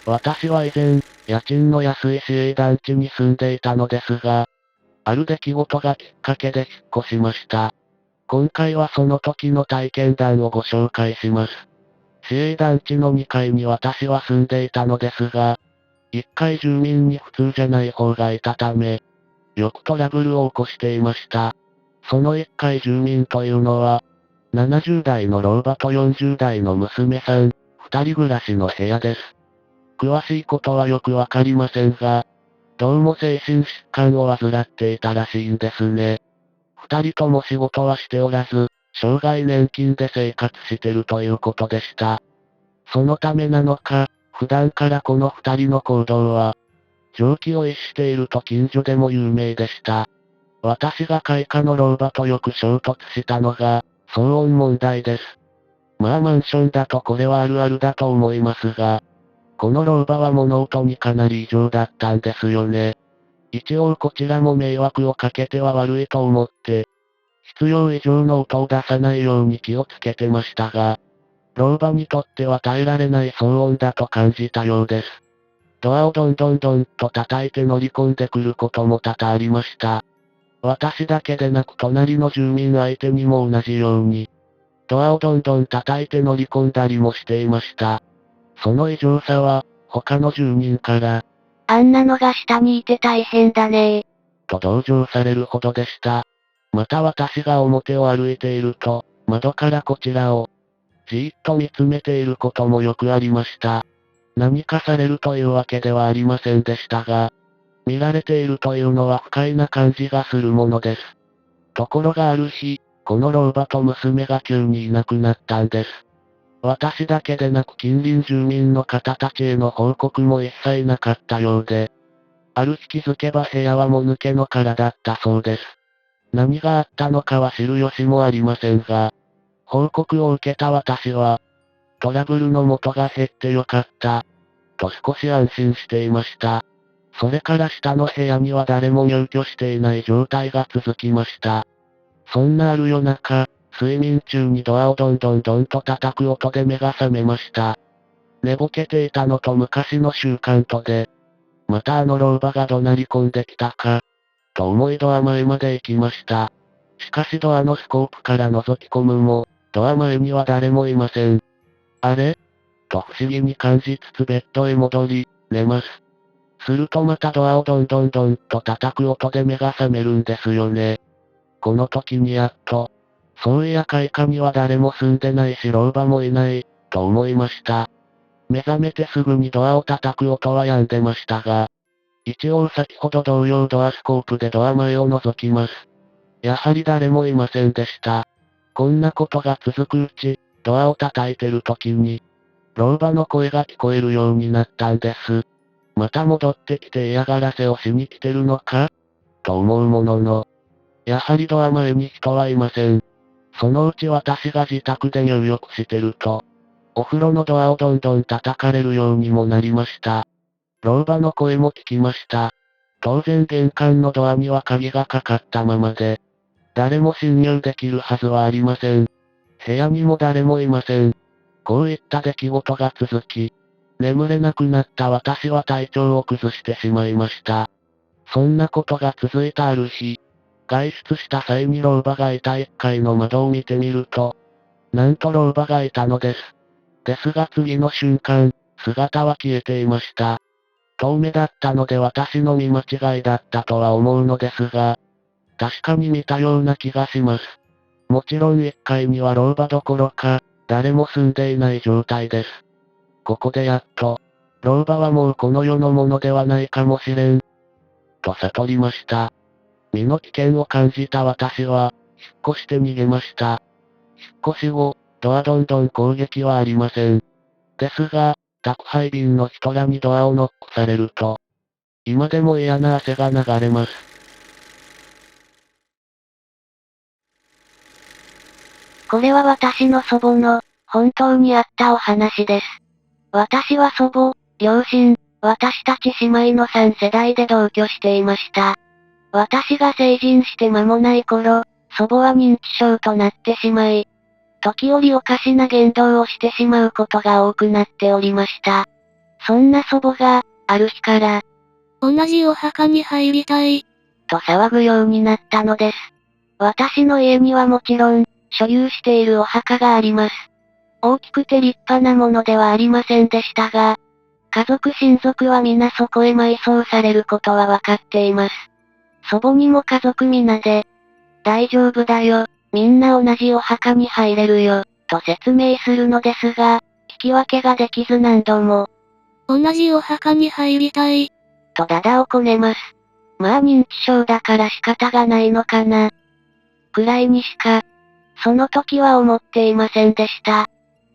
私は以前、家賃の安い市営団地に住んでいたのですが、ある出来事がきっかけで引っ越しました。今回はその時の体験談をご紹介します。市営団地の2階に私は住んでいたのですが、1階住民に普通じゃない方がいたため、よくトラブルを起こしていました。その1階住民というのは、70代の老婆と40代の娘さん、2人暮らしの部屋です。詳しいことはよくわかりませんが、どうも精神疾患を患っていたらしいんですね。2人とも仕事はしておらず、生涯年金で生活してるということでした。そのためなのか、普段からこの2人の行動は、常軌を逸していると近所でも有名でした。私が開花の老婆とよく衝突したのが、騒音問題です。まあマンションだとこれはあるあるだと思いますが、この老婆は物音にかなり異常だったんですよね。一応こちらも迷惑をかけては悪いと思って、必要以上の音を出さないように気をつけてましたが、老婆にとっては耐えられない騒音だと感じたようです。ドアをどんどんどんと叩いて乗り込んでくることも多々ありました。私だけでなく隣の住民相手にも同じように、ドアをどんどん叩いて乗り込んだりもしていました。その異常さは、他の住人から、あんなのが下にいて大変だねと同情されるほどでした。また私が表を歩いていると、窓からこちらを、じーっと見つめていることもよくありました。何かされるというわけではありませんでしたが、見られているというのは不快な感じがするものです。ところがある日、この老婆と娘が急にいなくなったんです。私だけでなく近隣住民の方たちへの報告も一切なかったようで、ある日気づけば部屋はもぬけの殻だったそうです。何があったのかは知る由もありませんが、報告を受けた私は、トラブルの元が減ってよかった、と少し安心していました。それから下の部屋には誰も入居していない状態が続きました。そんなある夜中、睡眠中にドアをどんどんどんと叩く音で目が覚めました。寝ぼけていたのと昔の習慣とで、またあの老婆が怒鳴り込んできたか、と思いドア前まで行きました。しかしドアのスコープから覗き込むも、ドア前には誰もいません。あれと不思議に感じつつベッドへ戻り、寝ます。するとまたドアをどんどんどんと叩く音で目が覚めるんですよね。この時にやっと、そういや階下には誰も住んでないし老婆もいない、と思いました。目覚めてすぐにドアを叩く音は止んでましたが、一応先ほど同様ドアスコープでドア前を覗きます。やはり誰もいませんでした。こんなことが続くうち、ドアを叩いてる時に、老婆の声が聞こえるようになったんです。また戻ってきて嫌がらせをしに来てるのかと思うものの、やはりドア前に人はいません。そのうち私が自宅で入浴してると、お風呂のドアをどんどん叩かれるようにもなりました。老婆の声も聞きました。当然玄関のドアには鍵がかかったままで、誰も侵入できるはずはありません。部屋にも誰もいません。こういった出来事が続き、眠れなくなった私は体調を崩してしまいました。そんなことが続いたある日、外出した際に老婆がいた1階の窓を見てみると、なんと老婆がいたのです。ですが次の瞬間、姿は消えていました。遠目だったので私の見間違いだったとは思うのですが、確かに見たような気がします。もちろん1階には老婆どころか、誰も住んでいない状態です。ここでやっと、老婆はもうこの世のものではないかもしれん、と悟りました。身の危険を感じた私は、引っ越して逃げました。引っ越し後、ドアどんどん攻撃はありません。ですが、宅配便の人らにドアをノックされると、今でも嫌な汗が流れます。これは私の祖母の、本当にあったお話です。私は祖母、両親、私たち姉妹の3世代で同居していました。私が成人して間もない頃、祖母は認知症となってしまい、時折おかしな言動をしてしまうことが多くなっておりました。そんな祖母が、ある日から、同じお墓に入りたい、と騒ぐようになったのです。私の家にはもちろん、所有しているお墓があります。大きくて立派なものではありませんでしたが、家族親族は皆そこへ埋葬されることはわかっています。祖母にも家族皆で、大丈夫だよ、みんな同じお墓に入れるよ、と説明するのですが、聞き分けができず何度も、同じお墓に入りたい、とダダをこねます。まあ認知症だから仕方がないのかな。くらいにしか、その時は思っていませんでした。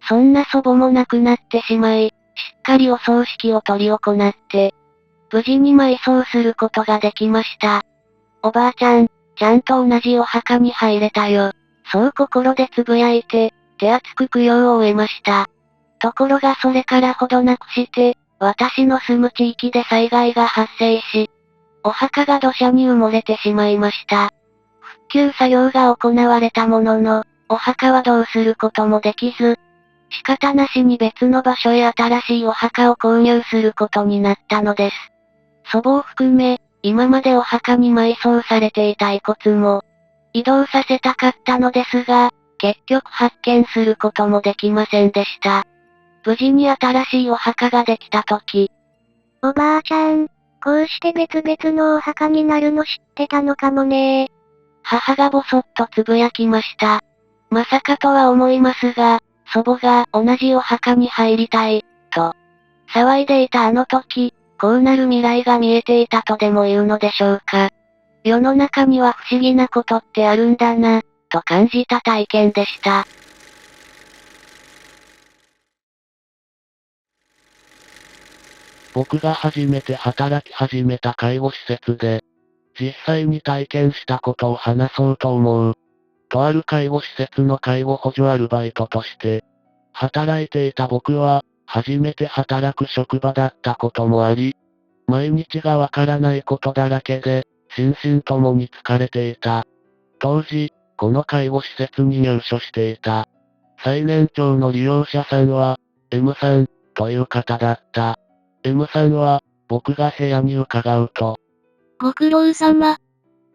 そんな祖母も亡くなってしまい、しっかりお葬式を執り行って、無事に埋葬することができました。おばあちゃん、ちゃんと同じお墓に入れたよ。そう心でつぶやいて、手厚く供養を終えました。ところがそれからほどなくして、私の住む地域で災害が発生し、お墓が土砂に埋もれてしまいました。復旧作業が行われたものの、お墓はどうすることもできず、仕方なしに別の場所へ新しいお墓を購入することになったのです。祖母を含め、今までお墓に埋葬されていた遺骨も、移動させたかったのですが、結局発見することもできませんでした。無事に新しいお墓ができた時、おばあちゃん、こうして別々のお墓になるの知ってたのかもね。母がぼそっとつぶやきました。まさかとは思いますが、祖母が同じお墓に入りたい、と、騒いでいたあの時、こうなる未来が見えていたとでも言うのでしょうか。世の中には不思議なことってあるんだな、と感じた体験でした。僕が初めて働き始めた介護施設で、実際に体験したことを話そうと思う。とある介護施設の介護補助アルバイトとして、働いていた僕は、初めて働く職場だったこともあり、毎日がわからないことだらけで、心身ともに疲れていた。当時、この介護施設に入所していた。最年長の利用者さんは、M さん、という方だった。M さんは、僕が部屋に伺うと、ご苦労様。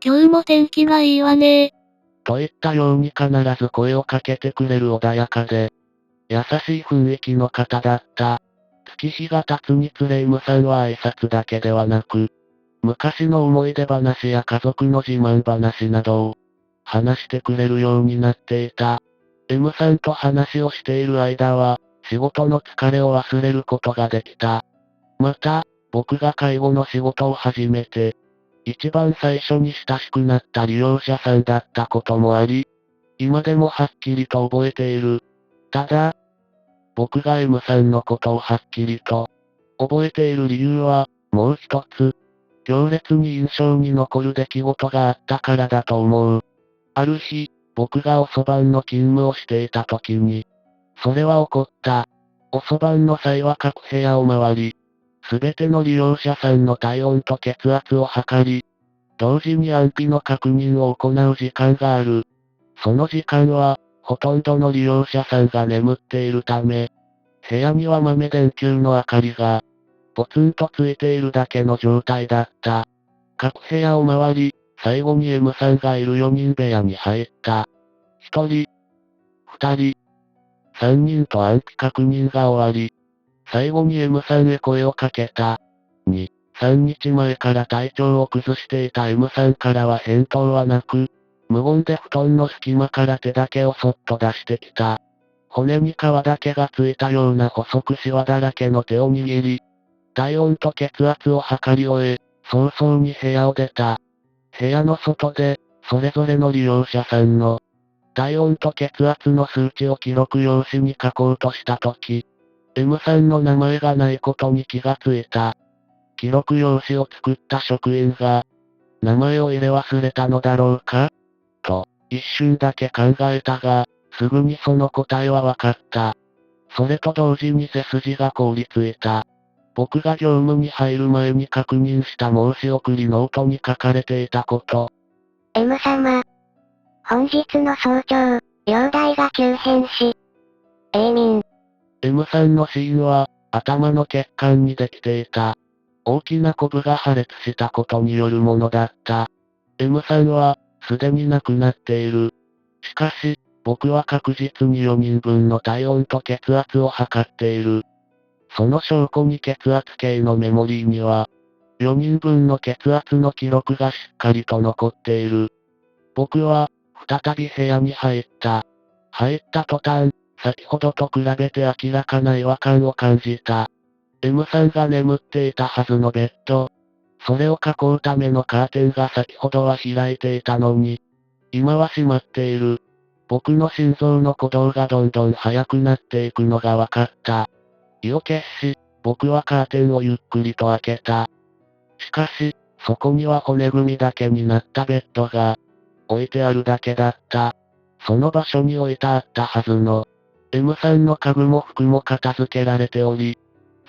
今日も天気がいいわね。といったように必ず声をかけてくれる穏やかで、優しい雰囲気の方だった。月日が経つにつれ M さんは挨拶だけではなく、昔の思い出話や家族の自慢話などを、話してくれるようになっていた。M さんと話をしている間は、仕事の疲れを忘れることができた。また、僕が介護の仕事を始めて、一番最初に親しくなった利用者さんだったこともあり、今でもはっきりと覚えている。ただ、僕が M さんのことをはっきりと覚えている理由は、もう一つ、強烈に印象に残る出来事があったからだと思う。ある日、僕が遅番の勤務をしていた時に、それは起こった。遅番の際は各部屋を回り、すべての利用者さんの体温と血圧を測り、同時に安否の確認を行う時間がある。その時間は、ほとんどの利用者さんが眠っているため、部屋には豆電球の明かりが、ポツンとついているだけの状態だった。各部屋を回り、最後に M さんがいる4人部屋に入った。1人、2人、3人と安否確認が終わり、最後に M さんへ声をかけた。2、3日前から体調を崩していた M さんからは返答はなく、無言で布団の隙間から手だけをそっと出してきた。骨に皮だけがついたような細くシワだらけの手を握り、体温と血圧を測り終え、早々に部屋を出た。部屋の外で、それぞれの利用者さんの、体温と血圧の数値を記録用紙に書こうとしたとき、M さんの名前がないことに気がついた。記録用紙を作った職員が、名前を入れ忘れたのだろうかと、一瞬だけ考えたが、すぐにその答えは分かった。それと同時に背筋が凍りついた。僕が業務に入る前に確認した申し送りノートに書かれていたこと。M 様。本日の早朝、容体が急変し、永眠。M さんの死因は、頭の血管にできていた。大きなコブが破裂したことによるものだった。M さんは、すでに亡くなっている。しかし、僕は確実に4人分の体温と血圧を測っている。その証拠に血圧計のメモリーには、4人分の血圧の記録がしっかりと残っている。僕は、再び部屋に入った。入った途端、先ほどと比べて明らかな違和感を感じた。M さんが眠っていたはずのベッド。それを囲うためのカーテンが先ほどは開いていたのに、今は閉まっている。僕の心臓の鼓動がどんどん速くなっていくのが分かった。意を決し、僕はカーテンをゆっくりと開けた。しかし、そこには骨組みだけになったベッドが、置いてあるだけだった。その場所に置いてあったはずの、M さんの家具も服も片付けられており、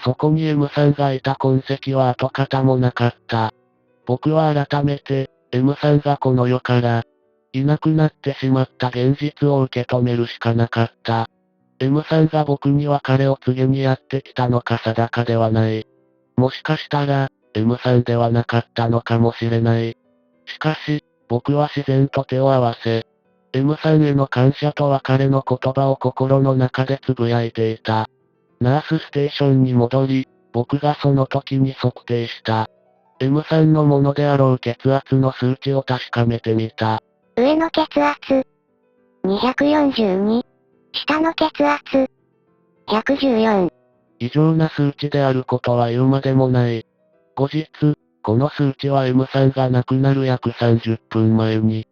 そこに M さんがいた痕跡は跡形もなかった。僕は改めて、M さんがこの世から、いなくなってしまった現実を受け止めるしかなかった。M さんが僕に別れを告げにやってきたのか定かではない。もしかしたら、M さんではなかったのかもしれない。しかし、僕は自然と手を合わせ、M さんへの感謝と別れの言葉を心の中でつぶやいていた。ナースステーションに戻り、僕がその時に測定した。M さんのものであろう血圧の数値を確かめてみた。上の血圧、242。下の血圧、114。異常な数値であることは言うまでもない。後日、この数値は M さんが亡くなる約30分前に、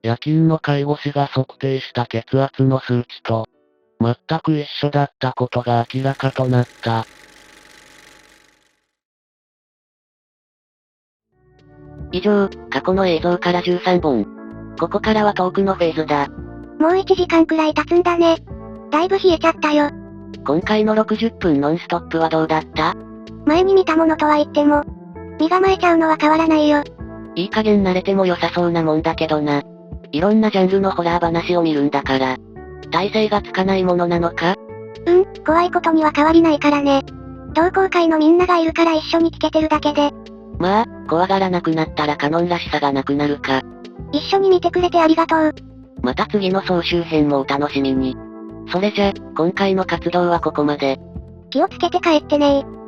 夜勤の介護士が測定した血圧の数値と、全く一緒だったことが明らかとなった。以上、過去の映像から13本。ここからはトークのフェーズだ。もう1時間くらい経つんだね。だいぶ冷えちゃったよ。今回の60分ノンストップはどうだった？前に見たものとは言っても、身構えちゃうのは変わらないよ。いい加減慣れても良さそうなもんだけどな。いろんなジャンルのホラー話を見るんだから。耐性がつかないものなのか？怖いことには変わりないからね。同好会のみんながいるから一緒に聞けてるだけで。まあ、怖がらなくなったらカノンらしさがなくなるか。一緒に見てくれてありがとう。また次の総集編もお楽しみに。それじゃ、今回の活動はここまで。気をつけて帰ってねー。